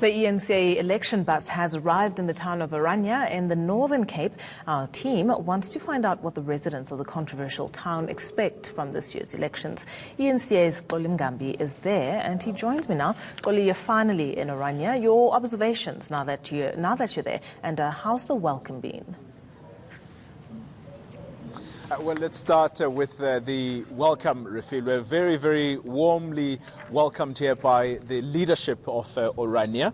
The eNCA election bus has arrived in the town of Orania in the Northern Cape. Our team wants to find out what the residents of the controversial town expect from this year's elections. eNCA's Xoli Mngambi is there and he joins me now. Xoli, you're finally in Orania. Your observations now that you're there, and how's the welcome been? Well, let's start with the welcome, Rafil. We're very, very warmly welcomed here by the leadership of Orania.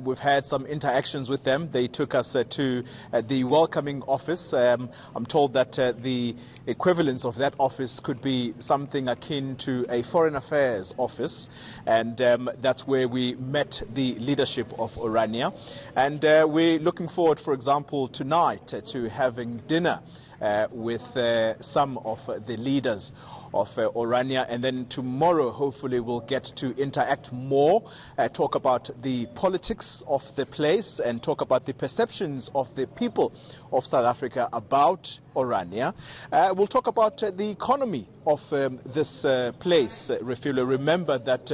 We've had some interactions with them. They took us to the welcoming office. I'm told that the equivalence of that office could be something akin to a foreign affairs office, and that's where we met the leadership of Orania. And we're looking forward, for example, tonight to having dinner with some of the leaders of Orania, and then tomorrow hopefully we'll get to interact more, talk about the politics of the place and talk about the perceptions of the people of South Africa about Orania. We'll talk about the economy of this place, Refula. Remember that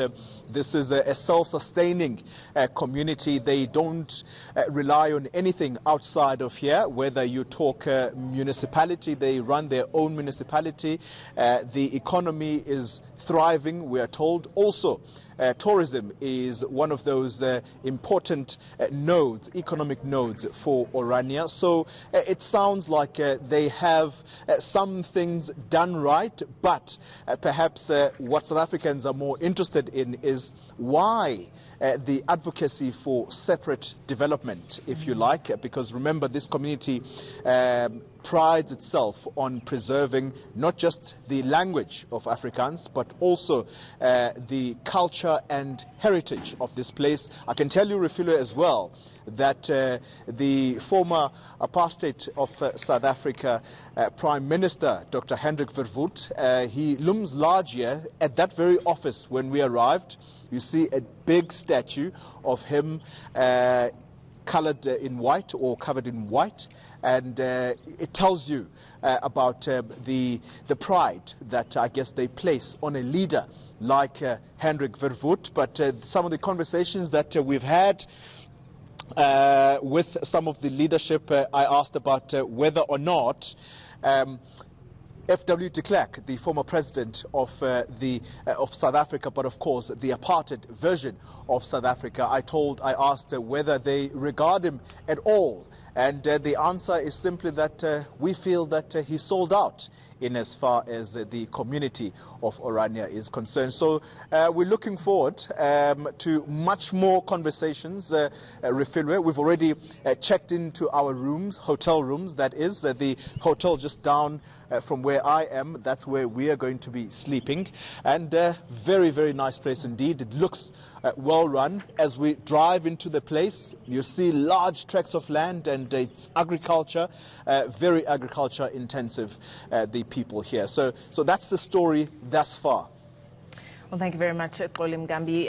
this is a self-sustaining community. They don't rely on anything outside of here. Whether you talk municipality, they run their own municipality. The economy is thriving, we are told. Also, tourism is one of those important nodes, economic nodes for Orania. So it sounds like they have some things done right, but perhaps what South Africans are more interested in is why the advocacy for separate development, if you like, because remember, this community prides itself on preserving not just the language of Afrikaans, but also the culture and heritage of this place. I can tell you, Refilo, as well, that the former apartheid of South Africa Prime Minister, Dr. Hendrik Verwoerd, he looms large here at that very office. When we arrived, you see a big statue of him colored in white or covered in white. And it tells you about the pride that I guess they place on a leader like Hendrik Verwoerd. But some of the conversations that we've had with some of the leadership, I asked about whether or not F.W. de Klerk, the former president of South Africa, but of course the apartheid version of South Africa, I asked whether they regard him at all. And the answer is simply that we feel that he sold out in as far as the community of Orania is concerned. So we're looking forward to much more conversations. We've already checked into our rooms, hotel rooms, that is, the hotel just down from where I am. That's where we are going to be sleeping. And very, very nice place indeed. It looks well run. As we drive into the place, you see large tracts of land, and it's agriculture, very agriculture intensive, the people here. So that's the story thus far. Well, thank you very much, Xoli Mngambi.